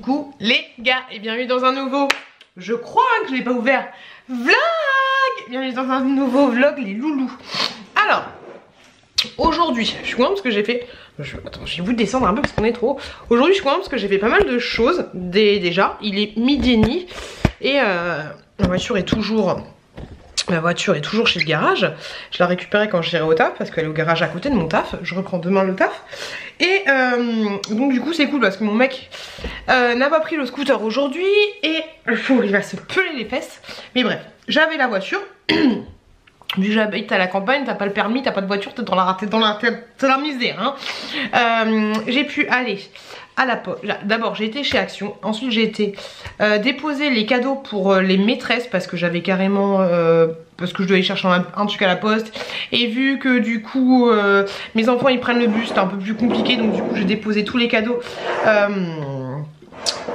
Coucou les gars et bienvenue dans un nouveau, je crois que je l'ai pas ouvert, vlog. Bienvenue dans un nouveau vlog les loulous. Alors, aujourd'hui, je suis contente parce que j'ai fait... Attends, je vais vous descendre un peu parce qu'on est trop... Aujourd'hui, je suis contente parce que j'ai fait pas mal de choses déjà. Il est midi et demi et ma voiture est toujours... Ma voiture est toujours chez le garage. Je la récupérais quand j'irai au taf parce qu'elle est au garage à côté de mon taf. Je reprends demain le taf. Et donc du coup c'est cool parce que mon mec n'a pas pris le scooter aujourd'hui. Et il va se peler les fesses. Mais bref, j'avais la voiture. Vu que j'habite à la campagne, t'as pas le permis, t'as pas de voiture, t'es dans la misère hein. J'ai pu aller à la poste. D'abord j'ai été chez Action, ensuite j'ai été déposer les cadeaux pour les maîtresses parce que j'avais carrément parce que je devais aller chercher un truc à la poste. Et vu que du coup mes enfants ils prennent le bus, c'était un peu plus compliqué, donc du coup j'ai déposé tous les cadeaux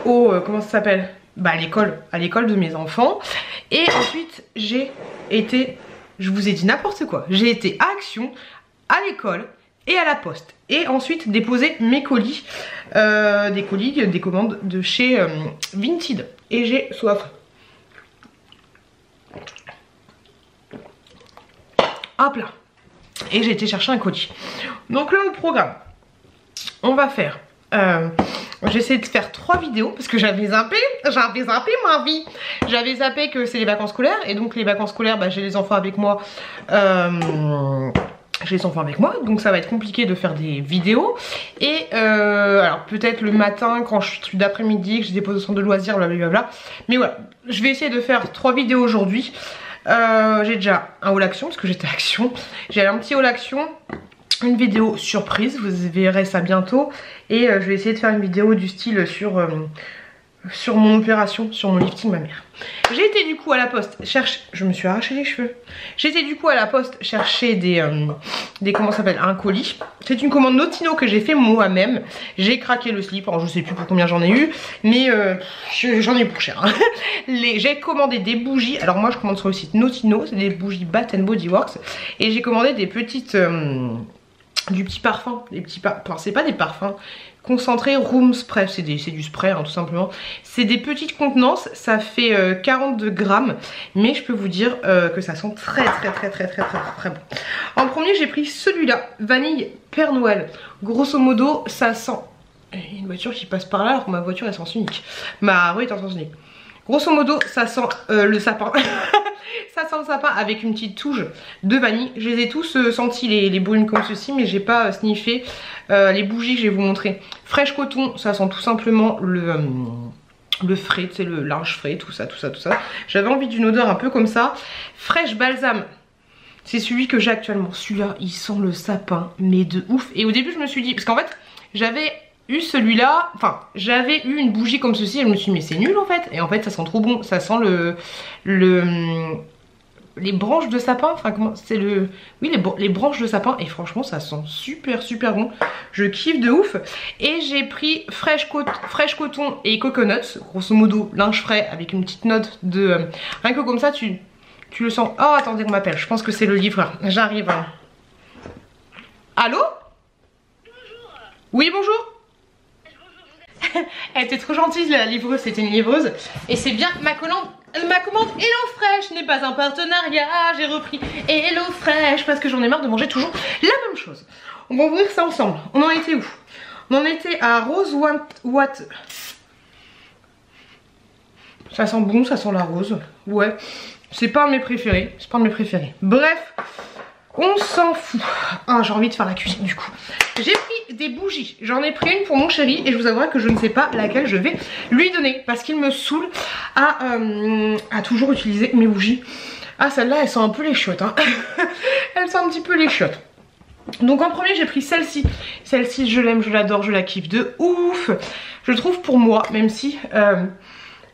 au comment ça s'appelle, bah à l'école de mes enfants. Et ensuite j'ai été, je vous ai dit n'importe quoi, j'ai été à Action, à l'école et à la poste. Et ensuite déposer mes colis, des commandes de chez Vinted. Et j'ai soif. Hop là. Et j'ai été chercher un colis. Donc là au programme, on va faire... j'ai essayé de faire 3 vidéos parce que j'avais zappé ma vie. J'avais zappé que c'est les vacances scolaires. Et donc les vacances scolaires, bah, j'ai les enfants avec moi. Donc ça va être compliqué de faire des vidéos. Et alors peut-être le matin quand je suis d'après-midi, que j'ai des positions de loisirs, blablabla. Mais voilà, je vais essayer de faire 3 vidéos aujourd'hui. J'ai déjà un haul action parce que j'étais à Action. J'ai un petit haul action, une vidéo surprise, vous verrez ça bientôt. Et je vais essayer de faire une vidéo du style sur mon opération, sur mon lifting mammaire. J'ai été du coup à la poste chercher, je me suis arraché les cheveux. J'ai été du coup à la poste chercher des comment ça s'appelle, un colis. C'est une commande Notino que j'ai fait moi-même. J'ai craqué le slip, alors je sais plus pour combien j'en ai eu, mais j'en ai pour cher. Hein. J'ai commandé des bougies. Alors moi je commande sur le site Notino, c'est des bougies Bath Body Works. Et j'ai commandé des petites du petit parfum, enfin c'est pas des parfums concentrés, room spray, c'est du spray hein, tout simplement. C'est des petites contenances, ça fait 42 grammes, mais je peux vous dire que ça sent très bon. En premier j'ai pris celui-là, vanille Père Noël. Grosso modo ça sent... Il y a une voiture qui passe par là alors que ma voiture est à sens unique. Ma rue est en sens unique. Grosso modo ça sent le sapin. Ça sent le sapin avec une petite touche de vanille. Je les ai tous sentis les brunes comme ceci, mais j'ai pas sniffé les bougies que je vais vous montrer. Fraîche coton, ça sent tout simplement le frais, tu sais, le linge frais, tout ça. J'avais envie d'une odeur un peu comme ça. Fraîche balsam, c'est celui que j'ai actuellement. Celui-là, il sent le sapin, mais de ouf. Et au début, je me suis dit, parce qu'en fait, j'avais eu celui-là, enfin j'avais eu une bougie comme ceci et je me suis dit mais c'est nul en fait. Et en fait ça sent trop bon, ça sent les branches de sapin, enfin comment c'est oui les branches de sapin. Et franchement ça sent super bon, je kiffe de ouf. Et j'ai pris fraîche coton et coconuts, grosso modo linge frais avec une petite note de rien que comme ça tu le sens. Oh attendez, on m'appelle, je pense que c'est le livreur, j'arrive. Allô? Bonjour. Oui bonjour. Elle était trop gentille la livreuse, c'était une livreuse. Et c'est bien ma commande HelloFresh n'est pas un partenariat. J'ai repris HelloFresh parce que j'en ai marre de manger toujours la même chose. On va ouvrir ça ensemble. On en était où? On en était à Rose Water. Ça sent bon, ça sent la rose. Ouais, c'est pas un de mes préférés. C'est pas un de mes préférés. Bref, on s'en fout. Ah, j'ai envie de faire la cuisine du coup. J'ai pris des bougies. J'en ai pris une pour mon chéri et je vous avouerai que je ne sais pas laquelle je vais lui donner parce qu'il me saoule à toujours utiliser mes bougies. Ah, celle-là, elle sent un peu les chiottes. Hein. Elle sent un petit peu les chiottes. Donc en premier, j'ai pris celle-ci. Celle-ci, je l'aime, je l'adore, je la kiffe de ouf. Je trouve pour moi, même si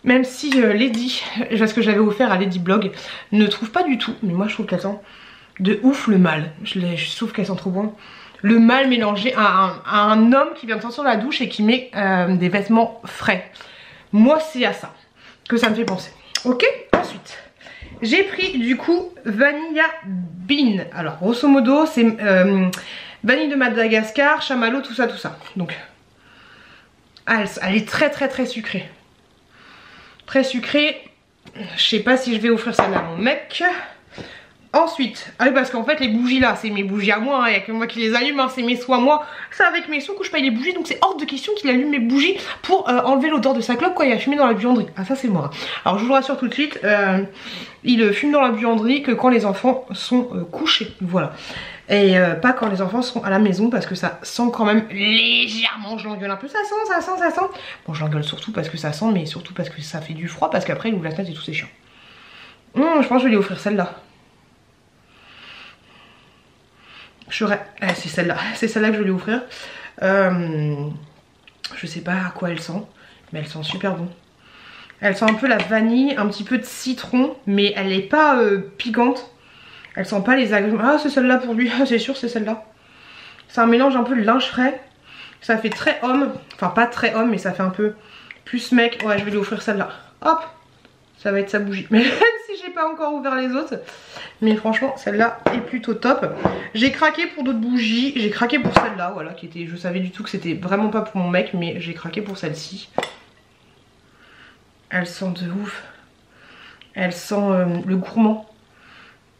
Lady, parce que je l'avais offert à Lady Blog, ne trouve pas du tout. Mais moi, je trouve qu'elle sent de ouf le mal. Je trouve qu'elle sent trop bon. Le mal mélangé à un homme qui vient de sortir de la douche et qui met des vêtements frais. Moi c'est à ça que ça me fait penser. Ok, ensuite j'ai pris du coup Vanilla Bean. Alors grosso modo c'est vanille de Madagascar, chamallow, tout ça. Donc Ah, elle est très sucrée. Très sucrée. Je sais pas si je vais offrir celle-là à mon mec. Ensuite, ah oui, parce qu'en fait les bougies là, c'est mes bougies à moi, il n'y a que moi qui les allume, hein, c'est mes sous à moi. C'est avec mes sous que je paye les bougies, donc c'est hors de question qu'il allume mes bougies pour enlever l'odeur de sa clope quand il a fumé dans la buanderie. Ah ça c'est moi. Alors je vous rassure tout de suite, il fume dans la buanderie que quand les enfants sont couchés, voilà. Et pas quand les enfants sont à la maison parce que ça sent quand même légèrement, je l'engueule un peu, ça sent. Bon je l'engueule surtout parce que ça sent, mais surtout parce que ça fait du froid, parce qu'après il ouvre la fenêtre et tout c'est chiant. Je pense que je vais lui offrir celle-là. C'est celle-là que je vais lui offrir. Je sais pas à quoi elle sent, mais elle sent super bon. Elle sent un peu la vanille, un petit peu de citron, mais elle n'est pas piquante. Elle sent pas les agrumes. Ah c'est celle-là pour lui, c'est sûr c'est celle-là. C'est un mélange un peu de linge frais. Ça fait très homme, enfin pas très homme, mais ça fait un peu plus mec. Ouais je vais lui offrir celle-là. Hop, ça va être sa bougie. Mais même si j'ai pas encore ouvert les autres. Mais franchement celle-là est plutôt top. J'ai craqué pour d'autres bougies. J'ai craqué pour celle-là, voilà, qui était. Je savais du tout que c'était vraiment pas pour mon mec, mais j'ai craqué pour celle-ci. Elle sent de ouf. Elle sent le gourmand.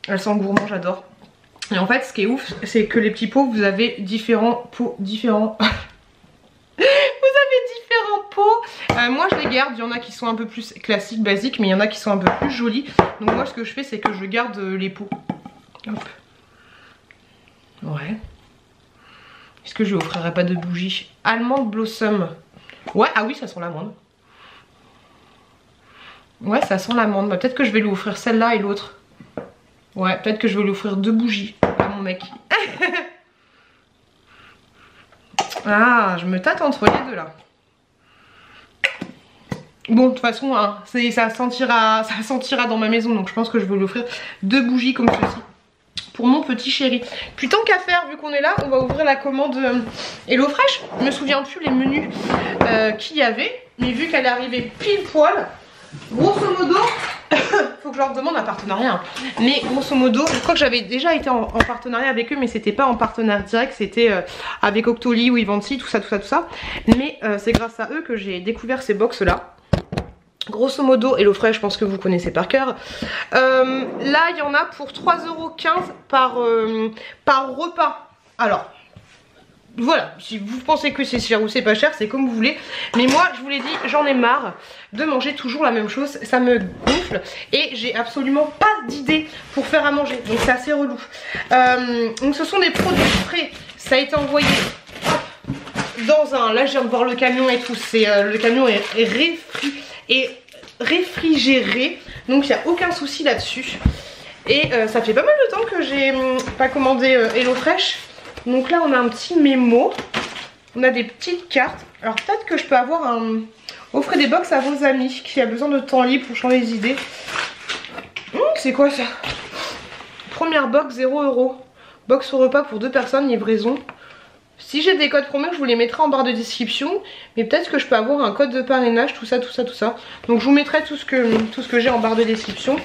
Elle sent gourmand, j'adore. Et en fait ce qui est ouf, c'est que les petits pots, vous avez différents pots différents. Moi je les garde, il y en a qui sont un peu plus classiques, basiques, mais il y en a qui sont un peu plus jolis. Donc moi ce que je fais c'est que je garde les pots. Hop. Ouais. Est-ce que je lui offrirai pas de bougie? Almond Blossom. Ouais, ah oui ça sent l'amande. Ouais ça sent l'amande, bah, peut-être que je vais lui offrir celle-là et l'autre. Ouais, peut-être que je vais lui offrir 2 bougies à mon mec. Ah, je me tâte entre les deux là. Bon, de toute façon, hein, ça sentira dans ma maison, donc je pense que je vais lui offrir 2 bougies comme ceci pour mon petit chéri. Puis tant qu'à faire, vu qu'on est là, on va ouvrir la commande HelloFresh. Je me souviens plus les menus qu'il y avait, mais vu qu'elle est arrivée pile poil, grosso modo, faut que je leur demande un partenariat. Hein. Mais grosso modo, je crois que j'avais déjà été en partenariat avec eux, mais c'était pas en partenariat direct, c'était avec Octoly ou Ivanti, tout ça. Mais c'est grâce à eux que j'ai découvert ces box là. Grosso modo, HelloFresh, je pense que vous connaissez par cœur. Là, il y en a pour 3,15 € par repas. Alors, voilà, si vous pensez que c'est cher ou c'est pas cher, c'est comme vous voulez. Mais moi, je vous l'ai dit, j'en ai marre de manger toujours la même chose. Ça me gonfle et j'ai absolument pas d'idée pour faire à manger. Donc c'est assez relou. Donc ce sont des produits frais. Ça a été envoyé dans un... Là, je viens de voir le camion et tout. Le camion est réfrigéré, donc il n'y a aucun souci là-dessus. Et ça fait pas mal de temps que j'ai pas commandé HelloFresh. Donc là on a un petit mémo, on a des petites cartes. Alors peut-être que je peux avoir un... Offrez des box à vos amis qui a besoin de temps libre pour changer les idées. C'est quoi ça? Première box 0 €. Box au repas pour 2 personnes, livraison. Si j'ai des codes promo, je vous les mettrai en barre de description. Mais peut-être que je peux avoir un code de parrainage, tout ça. Donc je vous mettrai tout ce que j'ai en barre de description.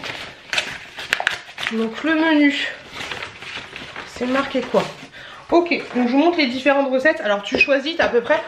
Donc le menu, c'est marqué quoi? Ok, donc je vous montre les différentes recettes. Alors tu choisis, t'as à peu près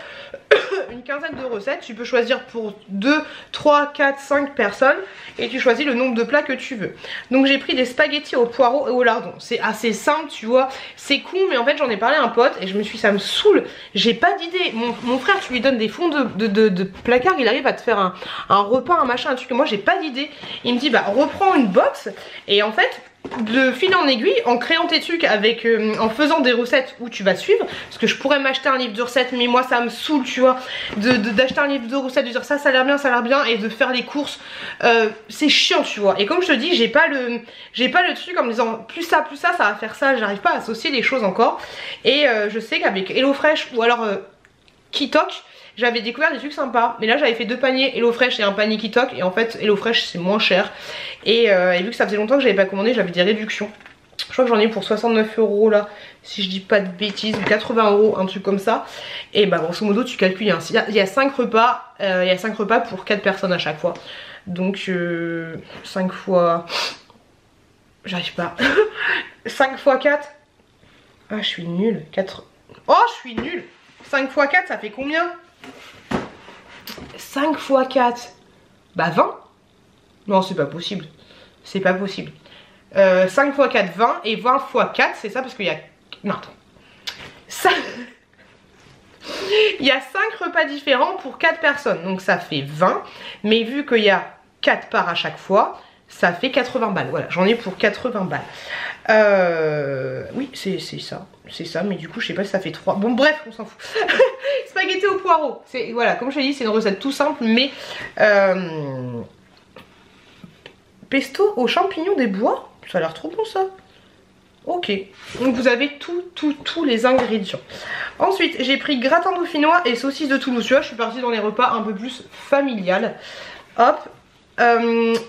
une quinzaine de recettes. Tu peux choisir pour 2, 3, 4, 5 personnes. Et tu choisis le nombre de plats que tu veux. Donc j'ai pris des spaghettis au poireau et au lardon. C'est assez simple, tu vois. C'est con, mais en fait j'en ai parlé à un pote. Et je me suis dit, ça me saoule. J'ai pas d'idée. Mon frère, tu lui donnes des fonds de placard. Il arrive à te faire un repas, un machin, un truc. Moi j'ai pas d'idée. Il me dit, bah reprends une box. Et en fait... de fil en aiguille, en créant tes trucs avec, en faisant des recettes où tu vas suivre, parce que je pourrais m'acheter un livre de recettes, mais moi ça me saoule, tu vois, d'acheter un livre de recettes, de dire ça a l'air bien, et de faire les courses, c'est chiant, tu vois. Et comme je te dis, j'ai pas le truc en me disant plus ça va faire ça, j'arrive pas à associer les choses encore. Et je sais qu'avec HelloFresh ou alors Kitok, j'avais découvert des trucs sympas. Mais là j'avais fait 2 paniers HelloFresh et un panier Kitok. Et en fait HelloFresh c'est moins cher. Et vu que ça faisait longtemps que j'avais pas commandé, j'avais des réductions. Je crois que j'en ai pour 69 € là, si je dis pas de bêtises, 80 €, un truc comme ça. Et bah grosso modo tu calcules, hein. Il y a 5 repas, pour 4 personnes à chaque fois. Donc 5 fois... J'arrive pas. 5 fois 4. Ah je suis nulle. 4... Oh je suis nulle. 5 fois 4 ça fait combien? 5 x 4, bah 20. Non, c'est pas possible. C'est pas possible. 5 x 4, 20. Et 20 x 4, c'est ça parce qu'il y a... Non, attends. Ça... Il y a 5 repas différents pour 4 personnes. Donc ça fait 20. Mais vu qu'il y a 4 parts à chaque fois, ça fait 80 balles. Voilà, j'en ai pour 80 balles. Oui, c'est ça. C'est ça, mais du coup, je sais pas si ça fait 3. Bon, bref, on s'en fout. Spaghetti au poireau. Voilà, comme je l'ai dit, c'est une recette tout simple, mais... pesto aux champignons des bois. Ça a l'air trop bon, ça. Ok, donc vous avez tous les ingrédients. Ensuite, j'ai pris gratin dauphinois et saucisse de Toulouse. Tu vois, je suis partie dans les repas un peu plus familial. Hop.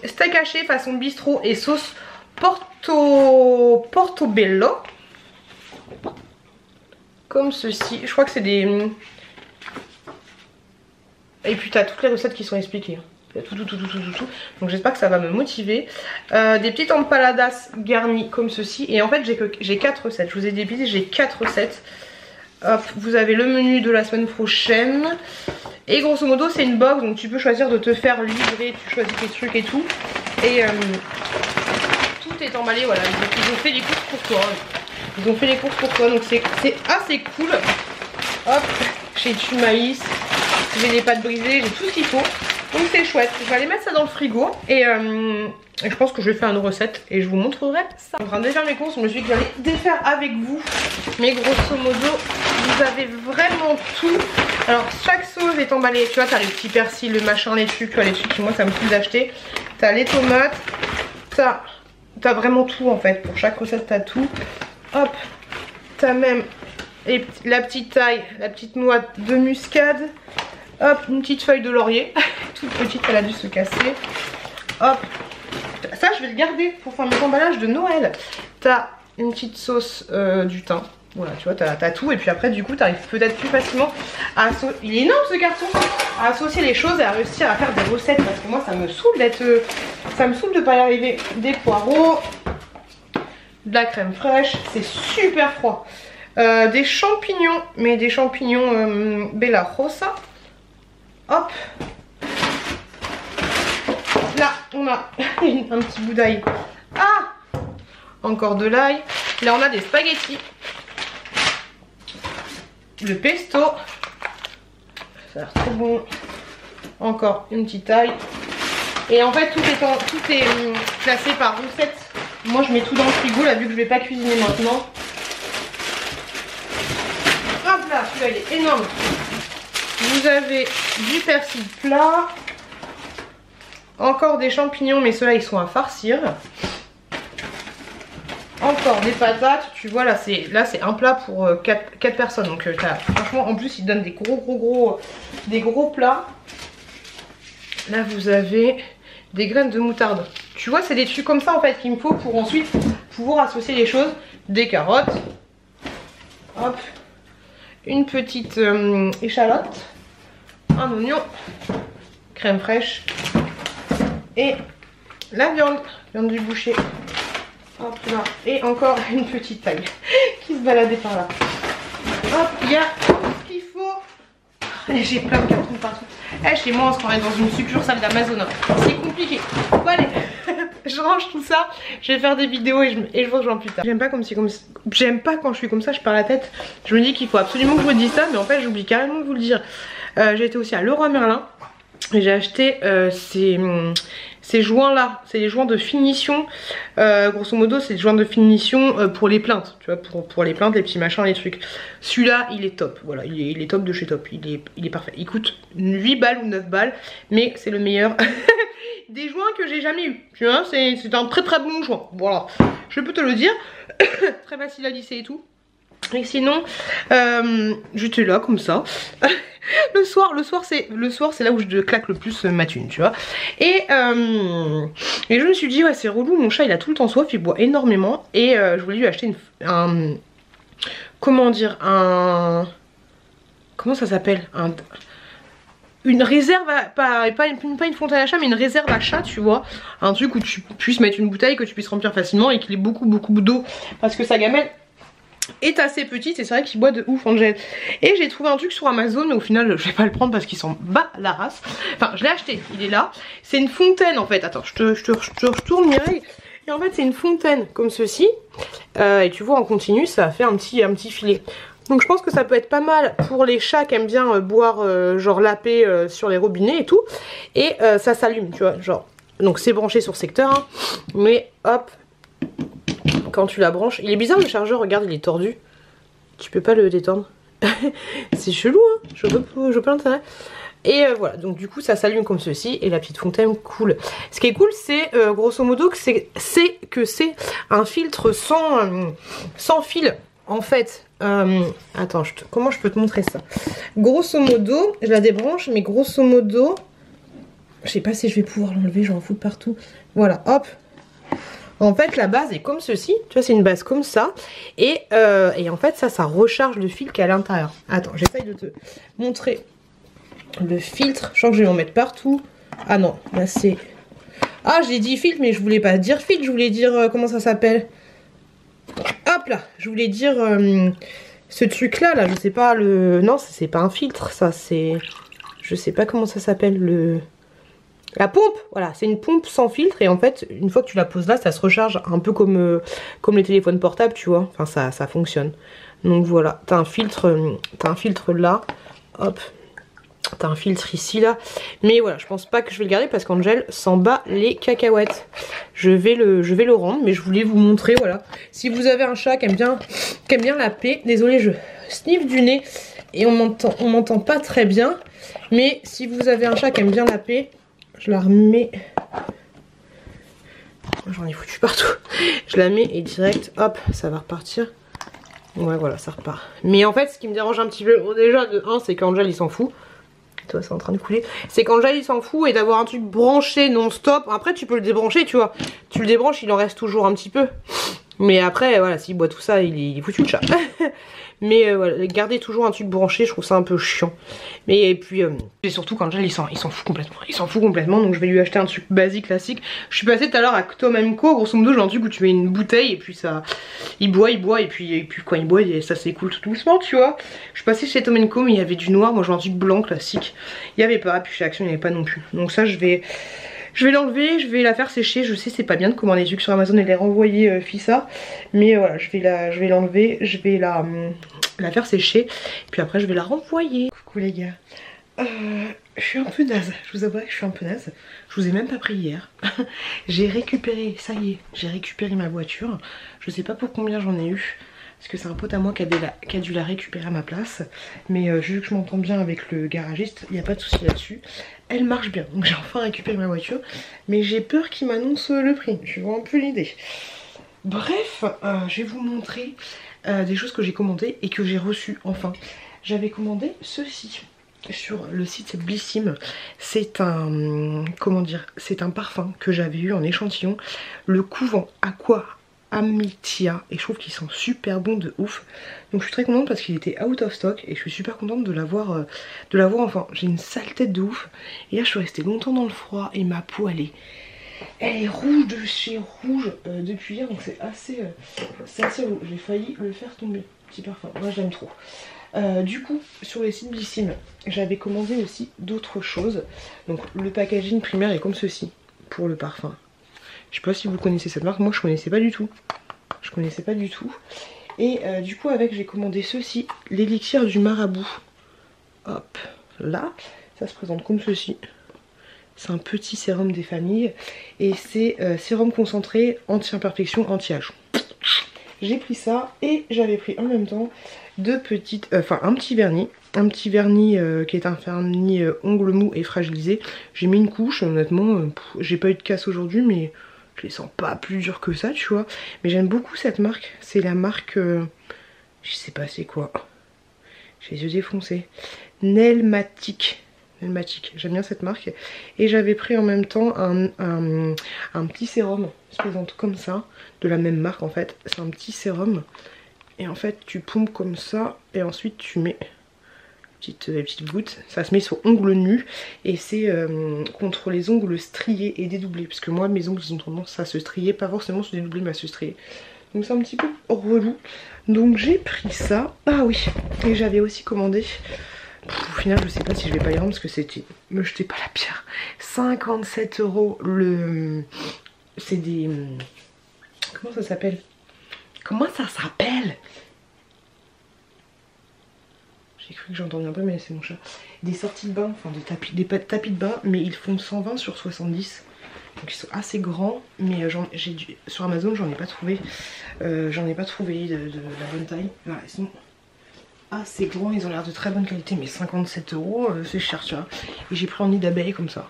Steak haché façon bistrot et sauce portobello. Comme ceci. Je crois que c'est des... Et puis t'as toutes les recettes qui sont expliquées. Tout. Donc j'espère que ça va me motiver. Des petites empanadas garnies comme ceci. Et en fait j'ai 4 recettes. Je vous ai débité, j'ai 4 recettes. Hop, vous avez le menu de la semaine prochaine. Et grosso modo c'est une box. Donc tu peux choisir de te faire livrer. Tu choisis tes trucs et tout. Et tout est emballé. Voilà, ils ont fait les courses pour toi. Ils ont fait les courses pour toi. Donc c'est assez cool. Hop, j'ai du maïs. J'ai des pâtes brisées. J'ai tout ce qu'il faut. Donc c'est chouette, je vais aller mettre ça dans le frigo et je pense que je vais faire une recette et je vous montrerai ça. Je suis en train de défaire mes courses, je me suis dit que j'allais défaire avec vous. Mais grosso modo, vous avez vraiment tout. Alors chaque sauce est emballée, tu vois, t'as les petits persils, le machin, les trucs, tu vois, les trucs qui moi ça me saoule d'acheter. T'as les tomates, t'as vraiment tout en fait, pour chaque recette t'as tout. Hop, t'as même la petite taille, la petite noix de muscade. Hop, une petite feuille de laurier, toute petite, elle a dû se casser. Hop, ça je vais le garder pour faire mes emballages de Noël. T'as une petite sauce du thym, voilà, tu vois, t'as tout. Et puis après, du coup, t'arrives peut-être plus facilement à associer. Il est énorme ce carton, à associer les choses et à réussir à faire des recettes. Parce que moi, ça me saoule d'être. Ça me saoule de pas y arriver. Des poireaux, de la crème fraîche, c'est super froid. Des champignons, mais des champignons Bella Rosa. Hop, là on a un petit bout d'ail. Ah, encore de l'ail. Là on a des spaghettis, le pesto, ça a l'air trop bon. Encore une petite ail. Et en fait tout est classé par recette. Moi je mets tout dans le frigo là vu que je vais pas cuisiner maintenant. Hop là, celui-là il est énorme. Vous avez du persil plat, encore des champignons, mais ceux-là ils sont à farcir. Encore des patates, tu vois là c'est un plat pour 4 personnes. Donc franchement en plus ils donnent des gros plats. Là vous avez des graines de moutarde. Tu vois c'est des trucs comme ça en fait qu'il me faut pour ensuite pouvoir associer les choses. Des carottes. Hop. Une petite échalote, un oignon, crème fraîche et la viande du boucher. Hop là, et encore une petite taille qui se baladait par là. Hop, il y a tout ce qu'il faut. J'ai plein de cartons partout. Chez moi on se croirait dans une succursale d'Amazon. C'est compliqué. Bon allez, je range tout ça. Je vais faire des vidéos et je vous rejoins plus tard. J'aime pas j'aime pas quand je suis comme ça, je perds la tête. Je me dis qu'il faut absolument que je vous dise ça, mais en fait j'oublie carrément de vous le dire. J'ai été aussi à Leroy Merlin et j'ai acheté ces joints là, c'est les joints de finition. Grosso modo c'est des joints de finition pour les plaintes, tu vois, pour les plaintes, les petits machins, les trucs. Celui-là il est top, voilà, il est top de chez top, il est parfait. Il coûte 8 balles ou 9 balles, mais c'est le meilleur des joints que j'ai jamais eu. Tu vois, c'est un très bon joint, voilà, je peux te le dire. Très facile à lisser et tout. Et sinon, j'étais là comme ça. Le soir c'est là où je claque le plus ma thune, tu vois. Et je me suis dit, ouais, c'est relou, mon chat il a tout le temps soif, il boit énormément. Et je voulais lui acheter comment ça s'appelle, une réserve pas une fontaine à chat, mais une réserve à chat, tu vois. Un truc où tu puisses mettre une bouteille, que tu puisses remplir facilement et qu'il ait beaucoup d'eau. Parce que sa gamelle, est assez petite et c'est vrai qu'il boit de ouf Angel. Et j'ai trouvé un truc sur Amazon mais au final je vais pas le prendre parce qu'il s'en bat la race. Enfin je l'ai acheté, il est là. C'est une fontaine en fait, attends je te retourne Mireille. Et en fait c'est une fontaine comme ceci. Et tu vois en continu ça a fait un petit filet. Donc je pense que ça peut être pas mal pour les chats qui aiment bien boire genre laper sur les robinets et tout. Et ça s'allume tu vois genre. Donc c'est branché sur secteur hein. Mais hop, quand tu la branches, il est bizarre le chargeur, regarde il est tordu. Tu peux pas le détendre. C'est chelou hein, je veux pas l'intérêt. Et voilà, donc du coup ça s'allume comme ceci et la petite fontaine coule. Ce qui est cool c'est grosso modo que c'est un filtre sans fil en fait. Attends, comment je peux te montrer ça? Grosso modo, je la débranche mais grosso modo, je sais pas si je vais pouvoir l'enlever, j'en fous de partout. Voilà, hop. En fait la base est comme ceci, tu vois c'est une base comme ça et en fait ça recharge le fil qui est à l'intérieur. Attends j'essaye de te montrer le filtre, je sens que je vais en mettre partout. Ah non là c'est... Ah j'ai dit filtre mais je voulais pas dire filtre, je voulais dire comment ça s'appelle. Hop là, je voulais dire ce truc là, je sais pas le... Non c'est pas un filtre ça c'est... Je sais pas comment ça s'appelle le... La pompe, voilà, c'est une pompe sans filtre et en fait, une fois que tu la poses là, ça se recharge un peu comme les téléphones portables, tu vois. Enfin, ça fonctionne. Donc voilà, t'as un filtre là, hop, t'as un filtre ici là. Mais voilà, je pense pas que je vais le garder parce qu'Angel s'en bat les cacahuètes. Je vais le rendre, mais je voulais vous montrer, voilà. Si vous avez un chat qui aime bien la paix, désolé, je sniffe du nez et on m'entend pas très bien. Mais si vous avez un chat qui aime bien la paix, je la remets, j'en ai foutu partout, je la mets et direct, hop, ça va repartir. Ouais voilà, ça repart. Mais en fait ce qui me dérange un petit peu, bon, déjà de 1 c'est qu'Angel il s'en fout. Toi c'est en train de couler. C'est qu'Angel il s'en fout et d'avoir un truc branché non stop. Après tu peux le débrancher tu vois. Tu le débranches il en reste toujours un petit peu. Mais après voilà, s'il boit tout ça il est foutu le chat. Mais voilà, garder toujours un truc branché, je trouve ça un peu chiant. Mais et puis et surtout qu'Angel il s'en fout complètement. Il s'en fout complètement, donc je vais lui acheter un truc basique classique. Je suis passée tout à l'heure à Tom & Co, grosso modo j'ai un truc où tu mets une bouteille et puis ça il boit et puis quand il boit ça s'écoule tout doucement tu vois. Je suis passée chez Tom & Co mais il y avait du noir, moi j'ai un truc blanc classique. Il n'y avait pas, puis chez Action il n'y avait pas non plus. Donc ça je vais l'enlever, je vais la faire sécher. Je sais c'est pas bien de commander des trucs sur Amazon et les renvoyer Fissa. Mais voilà, je vais l'enlever, je vais la faire sécher. Puis après je vais la renvoyer. Coucou les gars. Je suis un peu naze, je vous avoue que je suis un peu naze. Je vous ai même pas pris hier. J'ai récupéré, ça y est, j'ai récupéré ma voiture. Je sais pas pour combien j'en ai eu. Parce que c'est un pote à moi qui a dû la récupérer à ma place. Mais vu que je m'entends bien avec le garagiste, il n'y a pas de souci là-dessus. Elle marche bien, donc j'ai enfin récupéré ma voiture. Mais j'ai peur qu'il m'annonce le prix, je vois un peu l'idée. Bref, je vais vous montrer des choses que j'ai commandées et que j'ai reçues enfin. J'avais commandé ceci sur le site Blissim. C'est un, comment dire, c'est un parfum que j'avais eu en échantillon. Le Couvent Aqua Amitia et je trouve qu'il sent super bon de ouf. Donc je suis très contente parce qu'il était out of stock et je suis super contente de l'avoir enfin. J'ai une sale tête de ouf et là je suis restée longtemps dans le froid et ma peau elle est rouge de chez rouge depuis hier, donc c'est assez rouge. J'ai failli le faire tomber, petit parfum, moi j'aime trop. Du coup sur les sites Blissim j'avais commandé aussi d'autres choses. Donc le packaging primaire est comme ceci pour le parfum. Je sais pas si vous connaissez cette marque, moi je connaissais pas du tout. Je connaissais pas du tout. Et du coup avec j'ai commandé ceci, l'élixir du marabout. Hop, là, ça se présente comme ceci. C'est un petit sérum des familles. Et c'est sérum concentré, anti-imperfection, anti-âge. J'ai pris ça et j'avais pris en même temps deux petites, un petit vernis. Un petit vernis qui est un vernis ongle mou et fragilisé. J'ai mis une couche, honnêtement, j'ai pas eu de casse aujourd'hui mais... Je les sens pas plus durs que ça, tu vois. Mais j'aime beaucoup cette marque. C'est la marque... je sais pas c'est quoi. J'ai les yeux défoncés. Nelmatic. Nelmatic. J'aime bien cette marque. Et j'avais pris en même temps un petit sérum. Il se présente comme ça. De la même marque en fait. C'est un petit sérum. Et en fait tu pompes comme ça. Et ensuite tu mets... Petite goutte, ça se met sur ongles nus et c'est contre les ongles striés et dédoublés parce que moi mes ongles ils ont tendance à se strier, pas forcément se dédoubler mais à se strier, Donc c'est un petit peu relou. Donc j'ai pris ça. Ah oui, et j'avais aussi commandé. Au final je sais pas si je vais pas y rendre parce que c'était... Me jetez pas la pierre. 57 € le... C'est des... Comment ça s'appelle? Comment ça s'appelle? J'ai cru que j'ai entendu un peu mais c'est mon chat. Des sorties de bain, enfin des tapis de bain, mais ils font 120 sur 70. Donc ils sont assez grands, mais sur Amazon j'en ai pas trouvé. De la bonne taille. Voilà, ils sont assez grands, ils ont l'air de très bonne qualité, mais 57 €, c'est cher, tu vois. Et j'ai pris en nid d'abeille comme ça.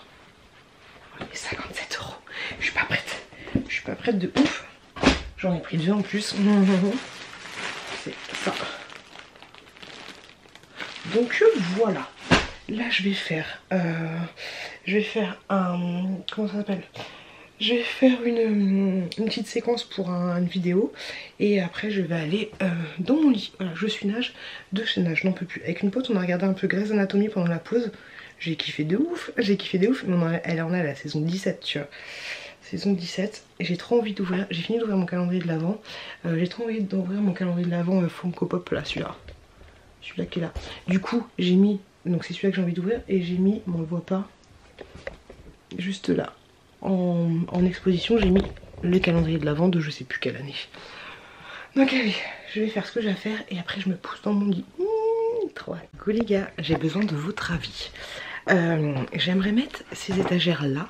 Mais 57 €, je suis pas prête. Je suis pas prête de ouf. J'en ai pris 2 en plus. C'est ça. Donc voilà. Là je vais faire un... Comment ça s'appelle? Je vais faire une petite séquence pour une vidéo. Et après je vais aller dans mon lit. Voilà, je suis nage de chez nage, j'en peux plus. Avec une pote on a regardé un peu Grey's Anatomy pendant la pause. J'ai kiffé de ouf. Mais elle en a la saison 17, tu vois. Saison 17. Et j'ai trop envie d'ouvrir. J'ai fini d'ouvrir mon calendrier de l'Avent. J'ai trop envie d'ouvrir mon calendrier de l'Avent Funko Pop là, celui-là. Celui-là qui est là. Du coup j'ai mis... Donc c'est celui-là que j'ai envie d'ouvrir. Et j'ai mis, on le voit pas, juste là. En exposition j'ai mis le calendrier de l'Avent de je sais plus quelle année. Donc allez, je vais faire ce que j'ai à faire. Et après je me pousse dans mon lit. Trop cool les gars. J'ai besoin de votre avis. J'aimerais mettre ces étagères là.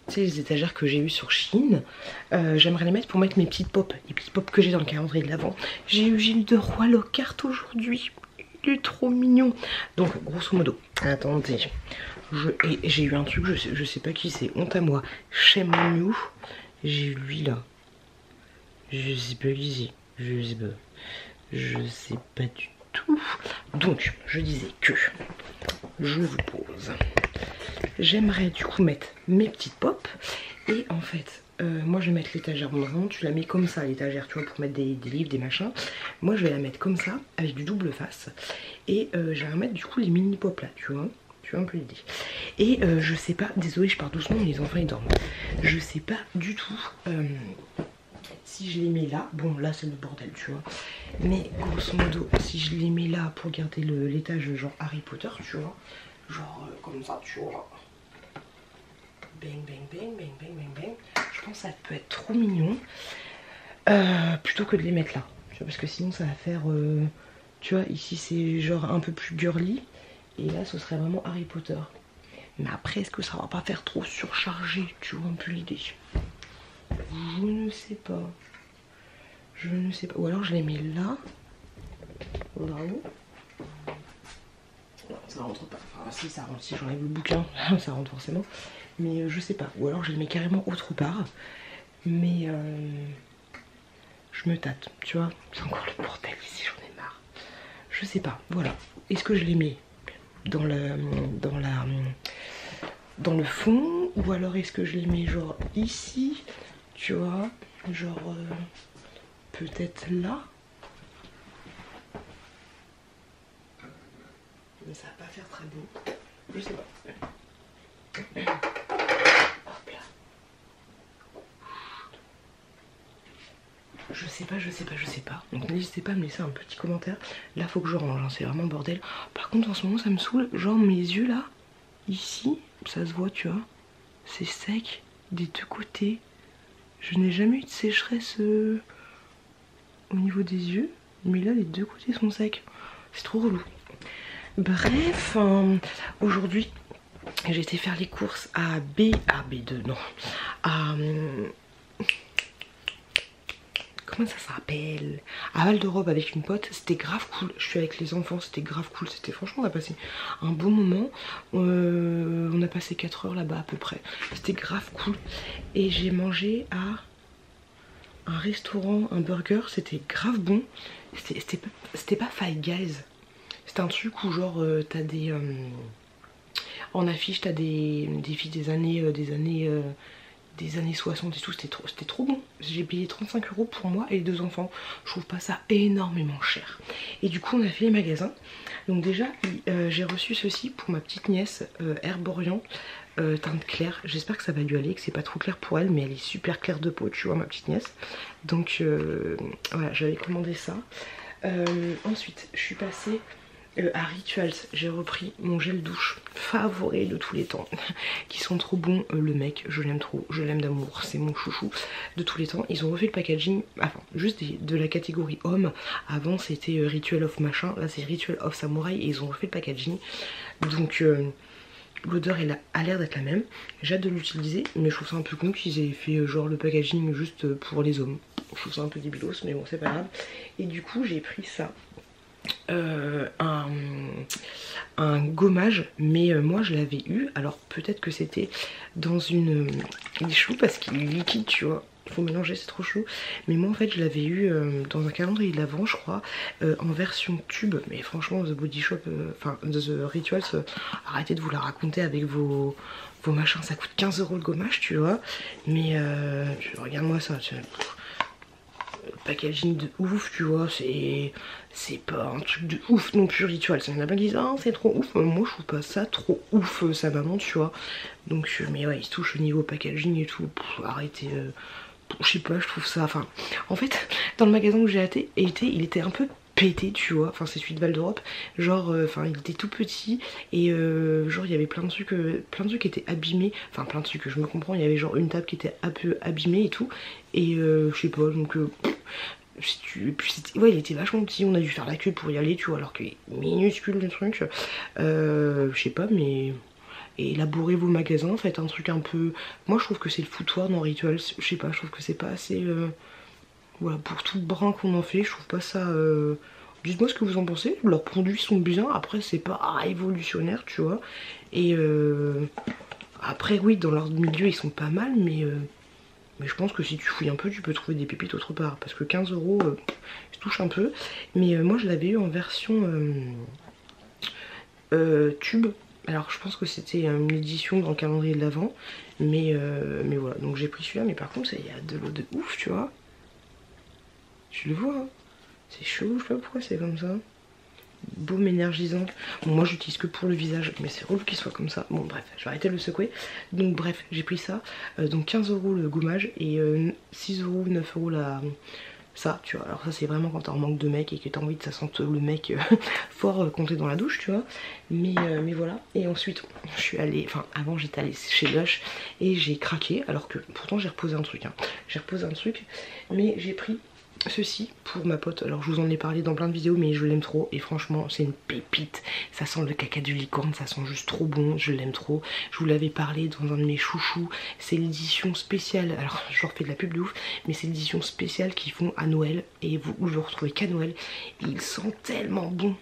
Tu sais, les étagères que j'ai eues sur Shein. J'aimerais les mettre pour mettre mes petites pop. Les petites pop que j'ai dans le calendrier de l'Avent. J'ai eu Gilles de Roi Lockhart aujourd'hui. Il est trop mignon. Donc grosso modo, attendez, j'ai eu un truc, je sais pas qui c'est, honte à moi. Shame on you. J'ai eu lui là. Je sais pas qui c'est. Je sais pas du tout. Donc je disais que je vous pose. J'aimerais du coup mettre mes petites pop. Et en fait, moi je vais mettre l'étagère. Bon, vraiment tu la mets comme ça l'étagère, tu vois, pour mettre des livres, des machins. Moi je vais la mettre comme ça, avec du double face. Et je vais remettre du coup les mini pop là, tu vois un peu l'idée. Et je sais pas, désolé je pars doucement, les enfants ils dorment. Je sais pas du tout si je les mets là. Bon là c'est le bordel, tu vois. Mais grosso modo, si je les mets là pour garder l'étage genre Harry Potter, tu vois. Genre comme ça, tu vois. Bang, bang, bang, bang, bang, bang, bang. Je pense que ça peut être trop mignon. Plutôt que de les mettre là. Tu vois, parce que sinon ça va faire... tu vois, ici c'est genre un peu plus girly. Et là ce serait vraiment Harry Potter. Mais après, est-ce que ça va pas faire trop surchargé? Tu vois un peu l'idée. Je ne sais pas. Je ne sais pas. Ou alors je les mets là. Là-haut. Non, ça rentre pas. Enfin si, ça rentre. Si j'enlève le bouquin, ça rentre forcément. Mais je sais pas. Ou alors je les mets carrément autre part. Mais je me tâte, tu vois. C'est encore le bordel ici, j'en ai marre. Je sais pas, voilà. Est-ce que je les mets dans le fond, ou alors est-ce que je les mets genre ici, tu vois, genre peut-être là. Mais ça va pas faire très beau, je sais pas. Hop là. Je sais pas. Donc n'hésitez pas à me laisser un petit commentaire. Là faut que je range, hein, c'est vraiment le bordel. Par contre en ce moment ça me saoule, genre mes yeux là, ici, ça se voit tu vois, c'est sec des deux côtés. Je n'ai jamais eu de sécheresse au niveau des yeux, mais là les deux côtés sont secs. C'est trop relou. Bref, aujourd'hui j'ai été faire les courses à B2, non, à... comment ça s'appelle, à Val d'Europe avec une pote. C'était grave cool, je suis avec les enfants, c'était grave cool. C'était franchement, on a passé un bon moment. On a passé 4 heures là-bas à peu près. C'était grave cool. Et j'ai mangé à un restaurant, un burger, c'était grave bon. C'était pas Five Guys. C'était un truc où genre t'as des... en affiche t'as des filles des années des années 60 et tout, c'était trop bon. J'ai payé 35 € pour moi et les 2 enfants. Je trouve pas ça énormément cher. Et du coup on a fait les magasins. Donc déjà j'ai reçu ceci pour ma petite nièce, Herborian, teinte claire. J'espère que ça va lui aller, que c'est pas trop clair pour elle, mais elle est super claire de peau, tu vois, ma petite nièce. Donc voilà, j'avais commandé ça. Ensuite je suis passée à Rituals. J'ai repris mon gel douche favori de tous les temps qui sont trop bons. Le mec, je l'aime trop, je l'aime d'amour, c'est mon chouchou de tous les temps. Ils ont refait le packaging, enfin juste de la catégorie homme. Avant c'était Ritual of machin, là c'est Ritual of Samouraï et ils ont refait le packaging. Donc l'odeur a l'air d'être la même. J'ai hâte de l'utiliser, mais je trouve ça un peu con qu'ils aient fait genre le packaging juste pour les hommes. Je trouve ça un peu débilos, mais bon c'est pas grave. Et du coup j'ai pris ça. Un gommage, mais moi je l'avais eu, alors peut-être que c'était dans une chou parce qu'il est liquide, tu vois, il faut mélanger, c'est trop chou, mais moi en fait je l'avais eu dans un calendrier de l'Avent je crois, en version tube, mais franchement The Body Shop, enfin The Rituals, arrêtez de vous la raconter avec vos machins, ça coûte 15 € le gommage, tu vois, mais regarde-moi ça, tu vois. Packaging de ouf, tu vois, c'est pas un truc de ouf non plus. Ritual, ça y en a plein qui disent ah c'est trop ouf, moi je trouve pas ça trop ouf, ça maman, tu vois. Donc mais ouais, il se touche au niveau packaging et tout. Arrêtez, je sais pas, je trouve ça, enfin en fait dans le magasin où j'ai été il était un peu pété, tu vois, enfin c'est celui de Val d'Europe, genre enfin il était tout petit et genre il y avait plein de trucs qui étaient abîmés, enfin plein de trucs, je me comprends, il y avait genre une table qui était un peu abîmée et tout, et je sais pas, donc ouais il était vachement petit, on a dû faire la queue pour y aller, tu vois, alors qu'il est minuscule le truc, je sais pas, mais élaborez vos magasins, faites un truc un peu, moi je trouve que c'est le foutoir dans Rituals, je sais pas, je trouve que c'est pas assez voilà, pour tout le brin qu'on en fait, je trouve pas ça... Dites-moi ce que vous en pensez, leurs produits sont bien, après c'est pas révolutionnaire, tu vois. Et après oui, dans leur milieu ils sont pas mal, mais je pense que si tu fouilles un peu, tu peux trouver des pépites autre part. Parce que 15 € je touche un peu. Mais moi je l'avais eu en version tube. Alors je pense que c'était une édition dans le calendrier de l'Avent. Mais voilà, donc j'ai pris celui-là, mais par contre il y a de l'eau de ouf, tu vois. Tu le vois, hein. C'est chaud, je sais pas pourquoi c'est comme ça. Baume énergisant. Bon, moi j'utilise que pour le visage, mais c'est relou qu'il soit comme ça. Bon bref, je vais arrêter de le secouer. Donc bref, j'ai pris ça. Donc 15 € le gommage et 6 €, 9 € ça, tu vois. Alors ça c'est vraiment quand t'es en manque de mec et que t'as envie que ça sente le mec fort quand t'es dans la douche, tu vois. Mais voilà. Et ensuite, je suis allée, enfin avant j'étais allée chez Lush et j'ai craqué. Alors que pourtant j'ai reposé un truc, hein. J'ai reposé un truc, mais j'ai pris ceci pour ma pote. Alors je vous en ai parlé dans plein de vidéos, mais je l'aime trop et franchement c'est une pépite. Ça sent le caca du licorne, ça sent juste trop bon, je l'aime trop. Je vous l'avais parlé dans un de mes chouchous, c'est l'édition spéciale, alors je leur fais de la pub de ouf, mais c'est l'édition spéciale qu'ils font à Noël et vous le retrouvez qu'à Noël et ils sentent tellement bon.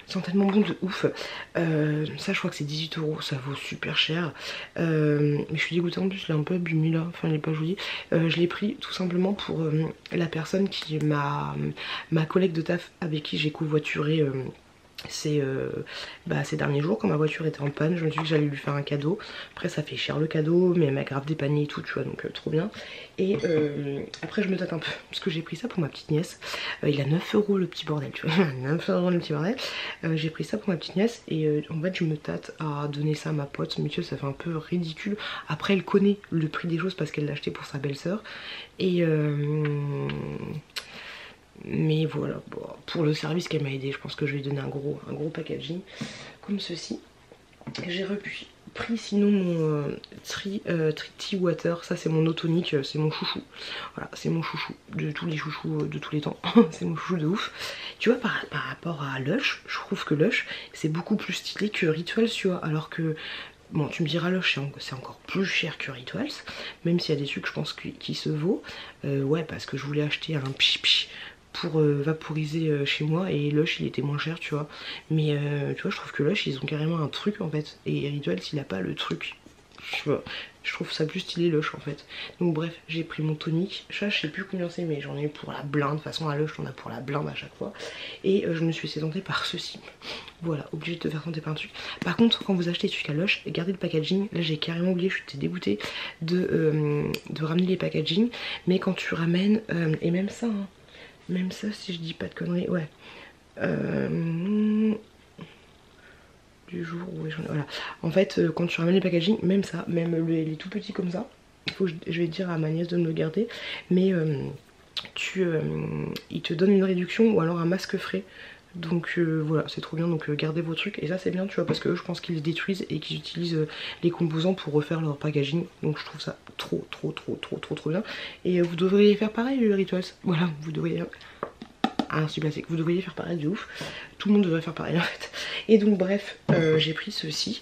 Ils sont tellement bons de ouf. Ça je crois que c'est 18 €, ça vaut super cher. Mais je suis dégoûtée en plus, il est un peu abîmé là, enfin il est pas joli. Je l'ai pris tout simplement pour la personne qui ma collègue de taf avec qui j'ai covoituré ces derniers jours quand ma voiture était en panne. Je me suis dit que j'allais lui faire un cadeau. Après ça fait cher le cadeau, mais elle m'a grave dépanné et tout, tu vois, donc trop bien. Et après je me tâte un peu parce que j'ai pris ça pour ma petite nièce. Il a 9 € le petit bordel, tu vois. 9 € le petit bordel. J'ai pris ça pour ma petite nièce et en fait je me tâte à donner ça à ma pote, mais tu vois ça fait un peu ridicule. Après elle connaît le prix des choses parce qu'elle l'a acheté pour sa belle-sœur. Et mais voilà, bon, pour le service qu'elle m'a aidé, je pense que je vais lui donner un gros packaging comme ceci. J'ai pris sinon mon Tea Water, ça c'est mon eau tonique, c'est mon chouchou. Voilà, c'est mon chouchou de tous les chouchous de tous les temps. C'est mon chouchou de ouf. Tu vois, par rapport à Lush, je trouve que Lush c'est beaucoup plus stylé que Rituals, tu vois, alors que... Bon, tu me diras, Lush c'est encore plus cher que Rituals, même s'il y a des trucs je pense qui se vaut. Ouais, parce que je voulais acheter un pchi pour vaporiser chez moi et Lush il était moins cher, tu vois. Mais tu vois, je trouve que Lush ils ont carrément un truc en fait, et Rituals il a pas le truc. Je trouve ça plus stylé Lush en fait. Donc bref, j'ai pris mon tonique. Ça, je sais plus combien c'est, mais j'en ai eu pour la blinde. De toute façon, à Lush, on a pour la blinde à chaque fois. Et je me suis laissé tenter par ceci. Voilà, obligé de te faire tenter par un truc. Par contre, quand vous achetez des trucs à Lush, gardez le packaging. Là, j'ai carrément oublié, je suis dégoûtée de ramener les packaging. Mais quand tu ramènes, et même ça, hein, même ça, si je dis pas de conneries, ouais. Du jour où voilà. En fait, quand tu ramènes les packaging, même ça, même les tout petits comme ça, je vais dire à ma nièce de me le garder, mais il te donne une réduction ou alors un masque frais. Donc voilà, c'est trop bien, donc gardez vos trucs. Et ça c'est bien, tu vois, parce que eux, je pense qu'ils les détruisent et qu'ils utilisent les composants pour refaire leur packaging. Donc je trouve ça trop bien. Et vous devriez faire pareil, Rituals. Voilà, vous devriez... Ah, c'est classique, vous devriez faire pareil de ouf. Tout le monde devrait faire pareil en fait. Et donc bref, j'ai pris ceci.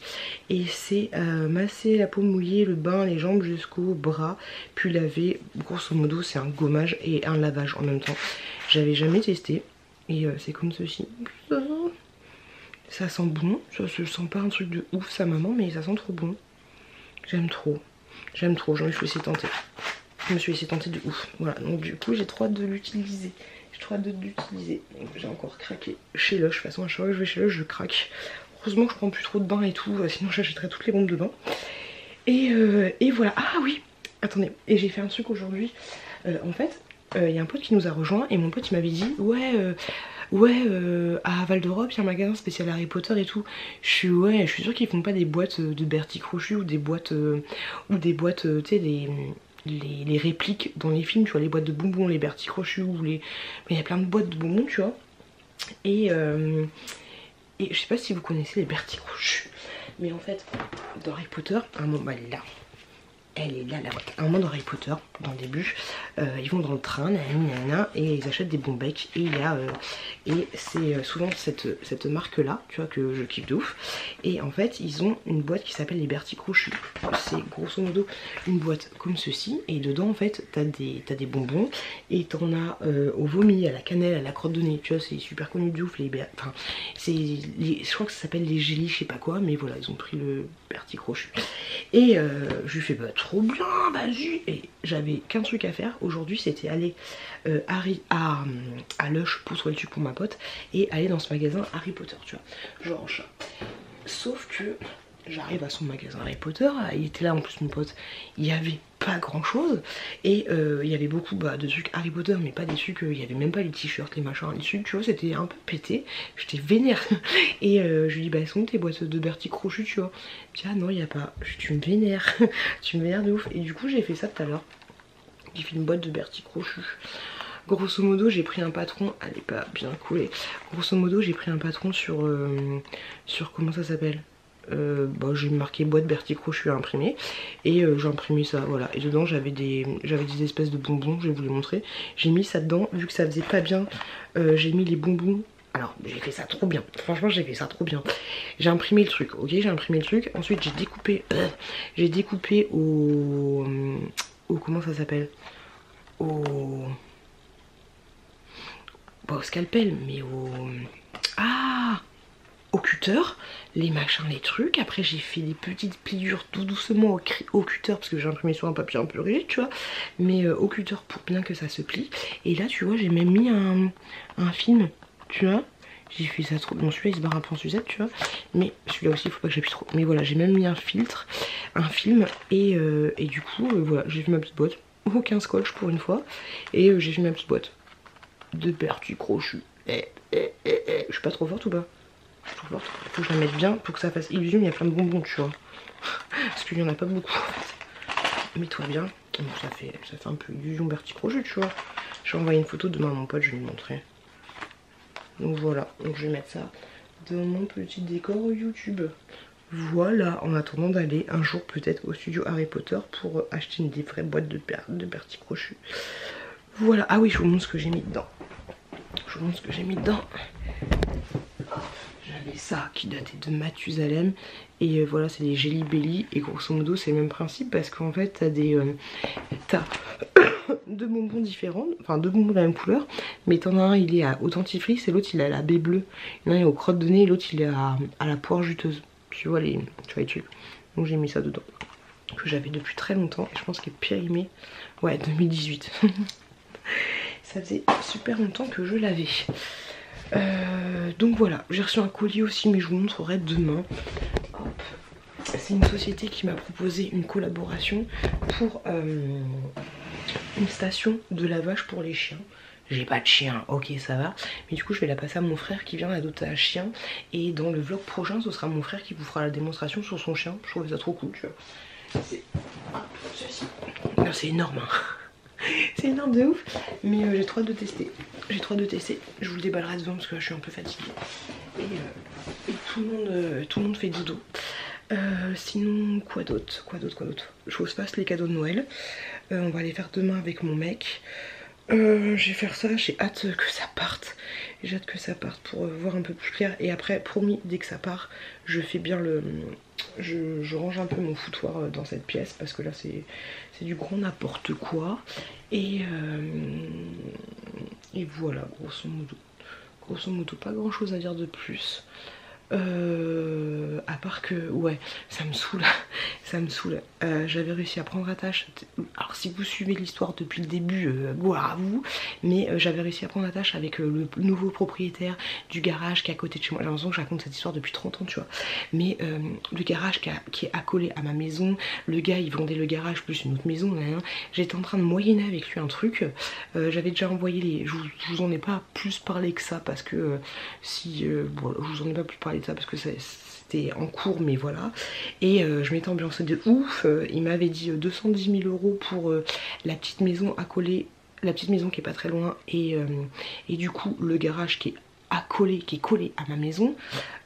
Et c'est masser la peau mouillée, le bain, les jambes jusqu'au bras. Puis laver, grosso modo c'est un gommage et un lavage en même temps. J'avais jamais testé. Et c'est comme ceci. Ça sent bon. Ça se sent pas un truc de ouf sa maman, mais ça sent trop bon. J'aime trop. J'aime trop, je me suis laissé tenter. Je me suis laissé tenter de ouf. Voilà, donc du coup j'ai trop hâte de l'utiliser. J'ai encore craqué chez Lush. De toute façon, à chaque fois que je vais chez Lush, je craque. Heureusement que je prends plus trop de bains et tout, sinon j'achèterais toutes les bombes de bain. Et voilà. Ah oui, attendez. Et j'ai fait un truc aujourd'hui. En fait, il y a un pote qui nous a rejoint et mon pote il m'avait dit à Val d'Europe il y a un magasin spécial Harry Potter et tout. Je suis sûre qu'ils font pas des boîtes de Bertie Crochu ou des boîtes tu sais, les répliques dans les films, tu vois, les boîtes de bonbons, les Bertie Crochu ou les... Mais il y a plein de boîtes de bonbons, tu vois. Et je sais pas si vous connaissez les Bertie Crochu. Mais en fait, dans Harry Potter, à un moment, elle est là la boîte. À un moment dans Harry Potter, dans le début, ils vont dans le train, nanana, et ils achètent des bons becs. Et il y a et c'est souvent cette marque là, tu vois, que je kiffe de ouf. Et en fait, ils ont une boîte qui s'appelle les Bertie Crochu. C'est grosso modo une boîte comme ceci. Et dedans, en fait, t'as des bonbons. Et t'en as au vomi, à la cannelle, à la crotte de nez. Tu vois, c'est super connu de ouf. Enfin, je crois que ça s'appelle les gélis, je sais pas quoi. Mais voilà, ils ont pris le Bertie Crochu. Et je lui fais bah trop bien, vas-y. Et j'avais qu'un truc à faire aujourd'hui, c'était aller à Lush pour trouver le truc pour ma pote et aller dans ce magasin Harry Potter, tu vois, genre en chat. Sauf que j'arrive à son magasin Harry Potter, il était là en plus mon pote, il y avait pas grand chose et il y avait beaucoup de trucs Harry Potter mais pas des trucs, il y avait même pas les t-shirts, les machins, les trucs, tu vois, c'était un peu pété, j'étais vénère et je lui dis bah sont tes boîtes de Bertie Crochu, tu vois. Je dis ah non il y a pas, tu me vénères, tu me vénères de ouf. Et du coup j'ai fait ça tout à l'heure, j'ai fait une boîte de Bertie Crochu. Grosso modo j'ai pris un patron, elle est pas bien coulée, grosso modo j'ai pris un patron sur comment ça s'appelle, j'ai marqué boîte Bertie Crochu à imprimer et j'ai imprimé ça, voilà. Et dedans j'avais des espèces de bonbons, je vais vous les montrer. J'ai mis ça dedans, vu que ça faisait pas bien, j'ai mis les bonbons. Alors j'ai fait ça trop bien, franchement j'ai fait ça trop bien. J'ai imprimé le truc, ok, j'ai imprimé le truc. Ensuite j'ai découpé au comment ça s'appelle, au pas au scalpel mais au cutter, les machins, les trucs. Après j'ai fait des petites pliures tout doucement au cutter parce que j'ai imprimé sur un papier un peu rigide, tu vois, mais au cutter pour bien que ça se plie. Et là tu vois j'ai même mis un film, tu vois, j'ai fait ça trop. Bon celui-là il se barre un peu en sucette, tu vois, mais celui-là aussi il faut pas que j'appuie trop. Mais voilà, j'ai même mis un film et du coup voilà, j'ai fait ma petite boîte, aucun scotch pour une fois, et j'ai fait ma petite boîte de Bertie Crochu. Je suis pas trop forte ou pas? Faut que je la mette bien pour que ça fasse illusion. Il y a plein de bonbons, tu vois, parce qu'il y en a pas beaucoup en fait. Mets-toi bien. Bon, ça fait un peu illusion Bertie Crochu, tu vois. Je vais envoyer une photo demain à mon pote, je vais lui montrer. Donc voilà, donc je vais mettre ça dans mon petit décor YouTube. Voilà, en attendant d'aller un jour peut-être au studio Harry Potter pour acheter des vraies boîtes de Bertie Crochu. Voilà, ah oui, je vous montre ce que j'ai mis dedans. J'avais ça qui datait de Mathusalem. Et voilà, c'est des Jelly Belly. Et grosso modo, c'est le même principe parce qu'en fait, t'as deux bonbons différents. Enfin, deux bonbons de la même couleur. Mais t'en as un, il est au dentifrice et l'autre, il est à la baie bleue. L'un est aux crottes de nez et l'autre, il est à la poire juteuse. Tu vois les trucs. Donc j'ai mis ça dedans. que j'avais depuis très longtemps et je pense qu'il est périmé. Ouais, 2018. Ça faisait super longtemps que je l'avais. Donc voilà, j'ai reçu un colis aussi mais je vous montrerai demain. C'est une société qui m'a proposé une collaboration pour une station de lavage pour les chiens. J'ai pas de chien, ok ça va. Mais du coup je vais la passer à mon frère qui vient d'adopter un chien. Et dans le vlog prochain ce sera mon frère qui vous fera la démonstration sur son chien. Je trouve ça trop cool tu vois. C'est énorme hein. C'est énorme de ouf. Mais j'ai trop hâte de tester. J'ai trop hâte de tester. Je vous le déballerai devant parce que là, je suis un peu fatiguée. Et tout le monde fait dodo. Sinon quoi d'autre. Je vous passe les cadeaux de Noël. On va les faire demain avec mon mec. Je vais faire ça, j'ai hâte que ça parte. J'ai hâte que ça parte pour voir un peu plus clair. Et après, promis, dès que ça part, je fais bien le... Je range un peu mon foutoir dans cette pièce parce que là c'est du grand n'importe quoi. Et voilà, grosso modo. Grosso modo, pas grand chose à dire de plus. À part que ouais ça me saoule. Ça me saoule. J'avais réussi à prendre attache. Alors si vous suivez l'histoire depuis le début, gloire à vous. Mais j'avais réussi à prendre attache avec le nouveau propriétaire du garage qui est à côté de chez moi. J'ai l'impression que je raconte cette histoire depuis 30 ans tu vois. Mais le garage qui est accolé à ma maison. Le gars il vendait le garage plus une autre maison. J'étais en train de moyenner avec lui un truc. J'avais déjà envoyé les... Je vous en ai pas plus parlé que ça parce que bon, je vous en ai pas plus parlé de ça parce que c'était en cours mais voilà. Et je m'étais ambiancée de ouf. Il m'avait dit 210 000 € pour la petite maison accolée, la petite maison qui est pas très loin et du coup le garage qui est collé à ma maison.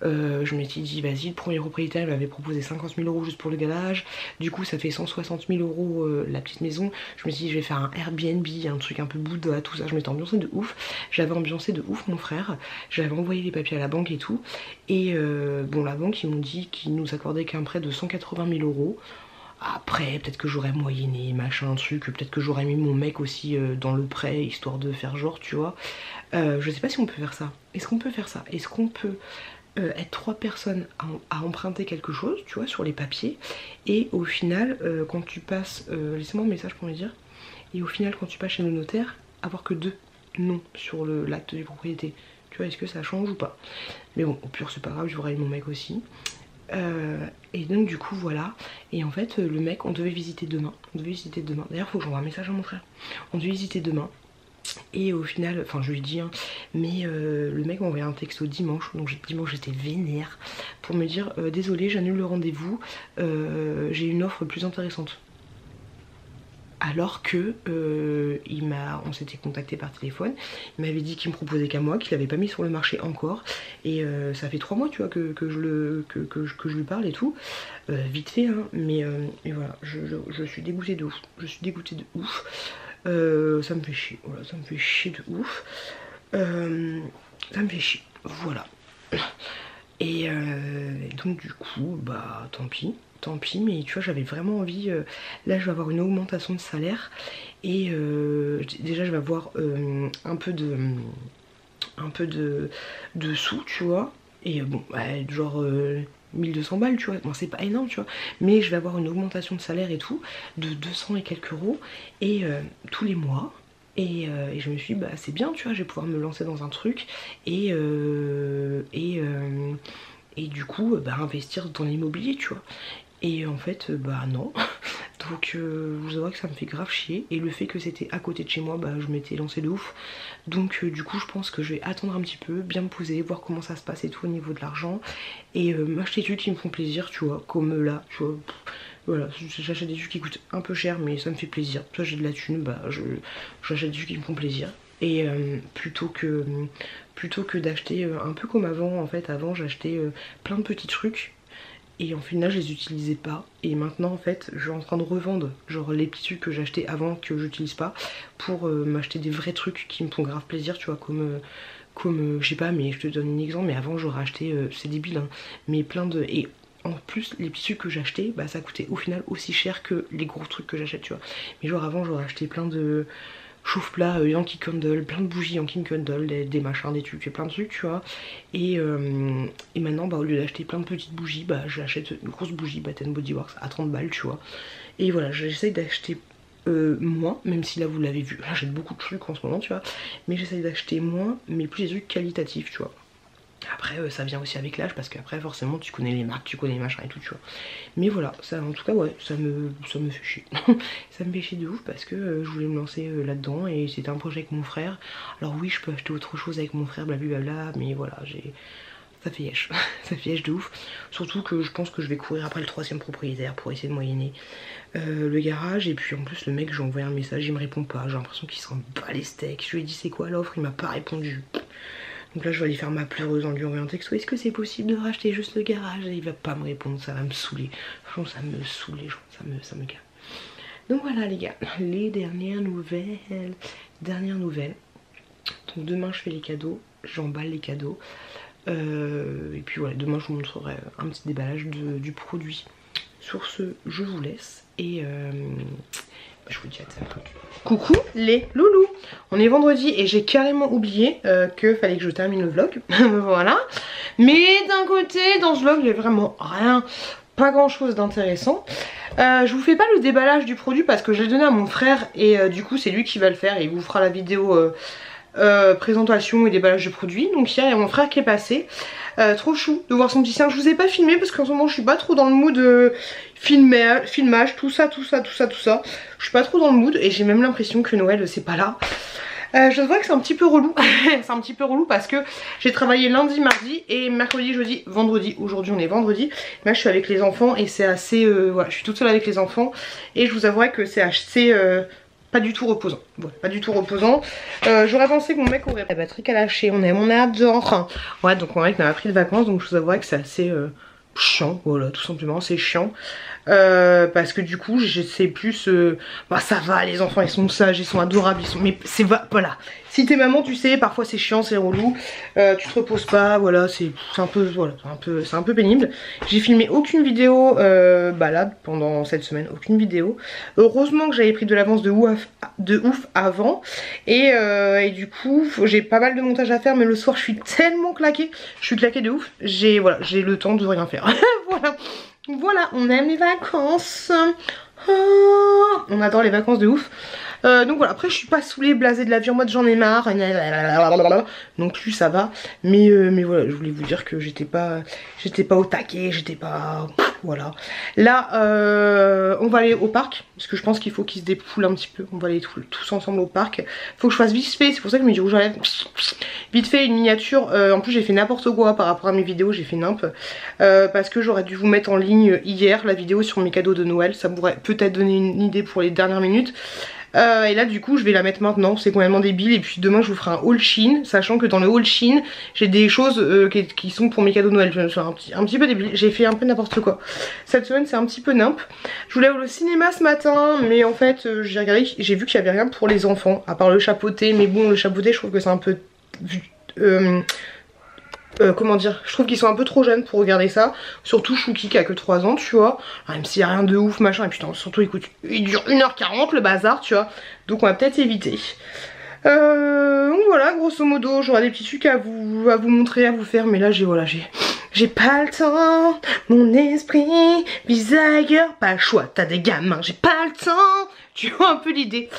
Je m'étais dit vas-y, le premier propriétaire il m'avait proposé 50 000 € juste pour le garage, du coup ça fait 160 000 € la petite maison. Je me suis dit je vais faire un Airbnb, un truc un peu Bouddha, tout ça. Je m'étais ambiancée de ouf, j'avais ambiancé de ouf mon frère, j'avais envoyé les papiers à la banque et tout. Et bon la banque ils m'ont dit qu'ils nous accordaient qu'un prêt de 180 000 €. Après peut-être que j'aurais moyenné machin truc, peut-être que j'aurais mis mon mec aussi dans le prêt histoire de faire genre tu vois. Je sais pas si on peut faire ça. Est-ce qu'on peut faire ça? Est-ce qu'on peut être 3 personnes à emprunter quelque chose tu vois sur les papiers et au final quand tu passes, laissez-moi un message pour me dire, et au final quand tu passes chez le notaire avoir que 2 noms sur l'acte de propriété, tu vois, est-ce que ça change ou pas? Mais bon au pire c'est pas grave, j'aurai mon mec aussi. Et donc du coup voilà. Et en fait le mec on devait visiter demain. D'ailleurs faut que j'envoie un message à mon frère. On devait visiter demain. Et au final, enfin je lui ai dit hein, mais le mec m'a envoyé un texto dimanche. Donc dimanche j'étais vénère pour me dire désolé j'annule le rendez-vous, j'ai une offre plus intéressante. Alors que on s'était contacté par téléphone, il m'avait dit qu'il me proposait qu'à moi, qu'il l'avait pas mis sur le marché encore. Et ça fait 3 mois tu vois que je lui parle et tout, vite fait hein, mais et voilà, je suis dégoûtée de ouf. Ça me fait chier, voilà, ça me fait chier de ouf. Ça me fait chier, voilà. Et donc du coup bah tant pis, mais tu vois j'avais vraiment envie, là je vais avoir une augmentation de salaire et déjà je vais avoir un peu de sous tu vois. Et bon genre 1200 balles tu vois, bon c'est pas énorme tu vois, mais je vais avoir une augmentation de salaire et tout de 200 et quelques euros et tous les mois. Et je me suis dit bah c'est bien tu vois, je vais pouvoir me lancer dans un truc et du coup bah investir dans l'immobilier tu vois. Et en fait bah non. Donc je vous avoue que ça me fait grave chier. Et le fait que c'était à côté de chez moi, bah je m'étais lancée de ouf. Donc du coup je pense que je vais attendre un petit peu, bien me poser, voir comment ça se passe et tout au niveau de l'argent. Et m'acheter des trucs qui me font plaisir tu vois, comme là tu vois. Voilà, j'achète des trucs qui coûtent un peu cher mais ça me fait plaisir. Soit j'ai de la thune, bah j'achète des trucs qui me font plaisir. Et plutôt que d'acheter un peu comme avant, en fait avant j'achetais plein de petits trucs et en final je les utilisais pas. Et maintenant en fait je suis en train de revendre genre les petits trucs que j'achetais avant que j'utilise pas pour m'acheter des vrais trucs qui me font grave plaisir tu vois, comme je sais pas, mais je te donne un exemple, mais avant j'aurais acheté, c'est débile hein, mais plein de... Et en plus les petits trucs que j'achetais bah ça coûtait au final aussi cher que les gros trucs que j'achète tu vois. Mais genre avant j'aurais acheté plein de... chauffe-plat Yankee Candle, plein de bougies Yankee Candle, des machins, des trucs, plein de trucs tu vois. Et maintenant bah au lieu d'acheter plein de petites bougies, bah j'achète une grosse bougie Bath Body Works à 30 balles tu vois. Et voilà, j'essaye d'acheter moins, même si là vous l'avez vu, j'achète beaucoup de trucs en ce moment tu vois. Mais j'essaye d'acheter moins, mais plus des trucs qualitatifs tu vois. Après ça vient aussi avec l'âge parce qu'après forcément tu connais les marques, tu connais les machins et tout tu vois. Mais voilà, ça en tout cas ouais, ça me fait chier. Ça me fait chier de ouf parce que je voulais me lancer là-dedans et c'était un projet avec mon frère. Alors oui je peux acheter autre chose avec mon frère blablabla, mais voilà ça fait yesh. Ça fait yesh de ouf. Surtout que je pense que je vais courir après le 3e propriétaire pour essayer de moyenner le garage. Et puis en plus le mec, j'ai envoyé un message, il me répond pas, j'ai l'impression qu'il s'en bat les steaks. Je lui ai dit c'est quoi l'offre, il m'a pas répondu. Donc là je vais aller faire ma pleureuse en lui envoyant un texto. Est-ce que c'est possible de racheter juste le garage? Et il va pas me répondre, ça va me saouler. Franchement ça me saoule les gens, ça me calme. Donc voilà les gars, les dernières nouvelles. Donc demain je fais les cadeaux, j'emballe les cadeaux. Et puis voilà, demain je vous montrerai un petit déballage du produit. Sur ce, je vous laisse et je vous dis à très bientôt. Coucou les loulous, on est vendredi et j'ai carrément oublié que fallait que je termine le vlog. Voilà. Mais d'un côté, dans ce vlog, il y a vraiment rien, pas grand chose d'intéressant. Je vous fais pas le déballage du produit parce que je l'ai donné à mon frère et du coup c'est lui qui va le faire et il vous fera la vidéo présentation et déballage de produits. Donc hier il y a mon frère qui est passé, trop chou de voir son petit chien. Je vous ai pas filmé parce qu'en ce moment je suis pas trop dans le mood filmage, tout ça. Je suis pas trop dans le mood et j'ai même l'impression que Noël c'est pas là. Je vois que c'est un petit peu relou. C'est un petit peu relou parce que j'ai travaillé lundi, mardi et mercredi, jeudi, vendredi. Aujourd'hui on est vendredi. Là je suis avec les enfants et c'est assez voilà, je suis toute seule avec les enfants et je vous avouerai que c'est assez pas du tout reposant. Voilà, pas du tout reposant. J'aurais pensé que mon mec aurait la batterie qu'à lâcher. On adore. Ouais, donc mon mec n'a pas pris de vacances, donc je vous avouerai que c'est assez chiant. Voilà, tout simplement, c'est chiant. Parce que du coup, je sais plus. Bah, ça va, les enfants, ils sont sages, ils sont adorables, ils sont. Mais c'est voilà. Si t'es maman, tu sais, parfois c'est chiant, c'est relou. Tu te reposes pas, voilà, c'est un peu, voilà, c'est un peu pénible. J'ai filmé aucune vidéo balade pendant cette semaine, aucune vidéo. Heureusement que j'avais pris de l'avance de ouf avant. Et du coup, j'ai pas mal de montage à faire, mais le soir, je suis tellement claquée. Je suis claquée de ouf. J'ai le temps de rien faire. Voilà, on aime les vacances. On adore les vacances de ouf. Donc voilà, après je suis pas saoulée, blasée de la vie en mode j'en ai marre. Non plus ça va. Mais voilà, je voulais vous dire que j'étais pas au taquet, j'étais pas. Voilà. Là on va aller au parc. Parce que je pense qu'il faut qu'ils se dépoulent un petit peu. On va aller tous ensemble au parc. Faut que je fasse vite fait, c'est pour ça que je me dis rouge à lèvres. Vite fait une miniature. En plus j'ai fait n'importe quoi par rapport à mes vidéos, j'ai fait nimp. Parce que j'aurais dû vous mettre en ligne hier la vidéo sur mes cadeaux de Noël. Ça pourrait peut-être donner une idée pour les dernières minutes. Et là du coup je vais la mettre maintenant, c'est complètement débile. Et puis demain je vous ferai un haul Shein, sachant que dans le haul Shein j'ai des choses qui sont pour mes cadeaux de Noël. Je vais faire un petit peu débile, j'ai fait un peu n'importe quoi. Cette semaine c'est un petit peu nimp. Je voulais aller au cinéma ce matin, mais en fait j'ai regardé, j'ai vu qu'il n'y avait rien pour les enfants, à part le chapeauté. Mais bon, le chapeauté je trouve que c'est un peu... comment dire, je trouve qu'ils sont un peu trop jeunes pour regarder ça. Surtout Chouki qui a que 3 ans tu vois. Alors, même s'il n'y a rien de ouf machin. Et putain surtout écoute, il dure 1h40 le bazar tu vois. Donc on va peut-être éviter. Donc voilà, grosso modo j'aurai des petits trucs à vous montrer, à vous faire. Mais là j'ai pas le temps. Mon esprit vise ailleurs. Pas le choix, t'as des gamins, j'ai pas le temps. Tu vois un peu l'idée.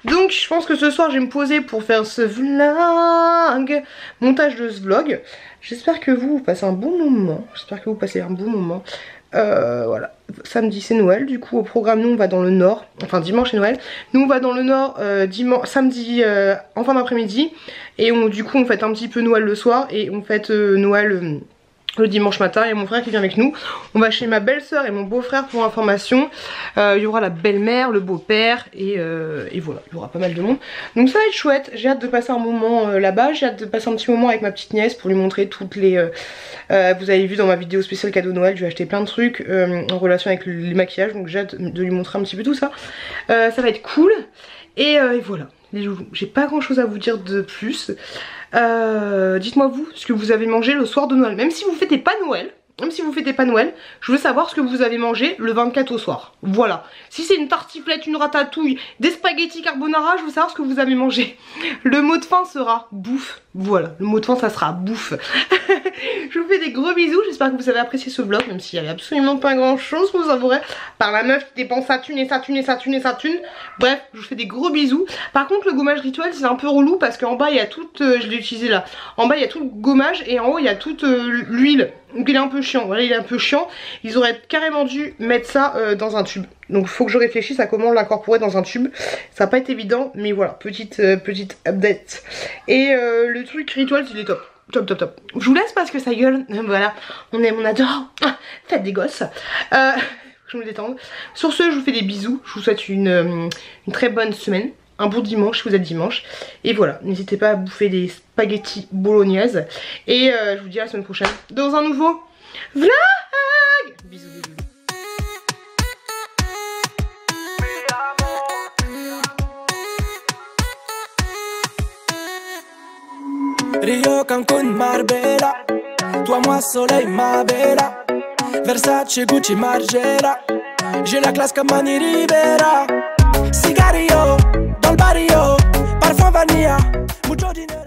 Donc je pense que ce soir je vais me poser pour faire ce vlog. Montage de ce vlog. J'espère que vous passez un bon moment. Voilà. Samedi c'est Noël. Du coup au programme nous on va dans le nord. Enfin dimanche c'est Noël. Nous on va dans le nord samedi en fin d'après-midi. Et du coup on fête un petit peu Noël le soir. Et on fête Noël... le dimanche matin. Il y a mon frère qui vient avec nous. On va chez ma belle-sœur et mon beau-frère pour information. Il y aura la belle-mère, le beau-père et voilà, il y aura pas mal de monde. Donc ça va être chouette. J'ai hâte de passer un moment là-bas. J'ai hâte de passer un petit moment avec ma petite nièce pour lui montrer toutes les... vous avez vu dans ma vidéo spéciale cadeau Noël, je lui ai acheté plein de trucs en relation avec les maquillages. Donc j'ai hâte de lui montrer un petit peu tout ça. Ça va être cool. Et voilà, les loulous. J'ai pas grand chose à vous dire de plus. Dites-moi vous ce que vous avez mangé le soir de Noël. Même si vous fêtez pas Noël, même si vous fêtez pas Noël, je veux savoir ce que vous avez mangé le 24 au soir. Voilà. Si c'est une tartiflette, une ratatouille, des spaghettis carbonara, je veux savoir ce que vous avez mangé. Le mot de fin sera bouffe. Voilà, le mot de fin ça sera bouffe. Je vous fais des gros bisous, j'espère que vous avez apprécié ce vlog, même s'il n'y avait absolument pas grand chose pour vous savourer. Par la meuf qui dépense sa thune et sa thune et sa thune et sa thune. Bref, je vous fais des gros bisous. Par contre le gommage rituel c'est un peu relou parce qu'en bas il y a toute, je l'ai utilisé là, en bas il y a tout le gommage et en haut il y a toute l'huile. Donc il est un peu chiant, voilà il est un peu chiant. Ils auraient carrément dû mettre ça dans un tube. Donc il faut que je réfléchisse à comment l'incorporer dans un tube. Ça va pas être évident, mais voilà, petite update. Et le truc rituel il est top. Top top top. Je vous laisse parce que ça gueule. Voilà, on aime, on adore. Faites des gosses. Je me détende. Sur ce, je vous fais des bisous. Je vous souhaite une très bonne semaine. Un bon dimanche si vous êtes dimanche. Et voilà, n'hésitez pas à bouffer des spaghettis bolognaises. Et je vous dis à la semaine prochaine dans un nouveau vlog. Bisous bisous. Rio, Cancun, Marbella. Toi, moi, soleil, ma bella. Versace, Gucci, Margiela. J'ai la classe comme Mani Rivera. Cigarillo, dans le barrio. Parfum vanilla, mucho dinero.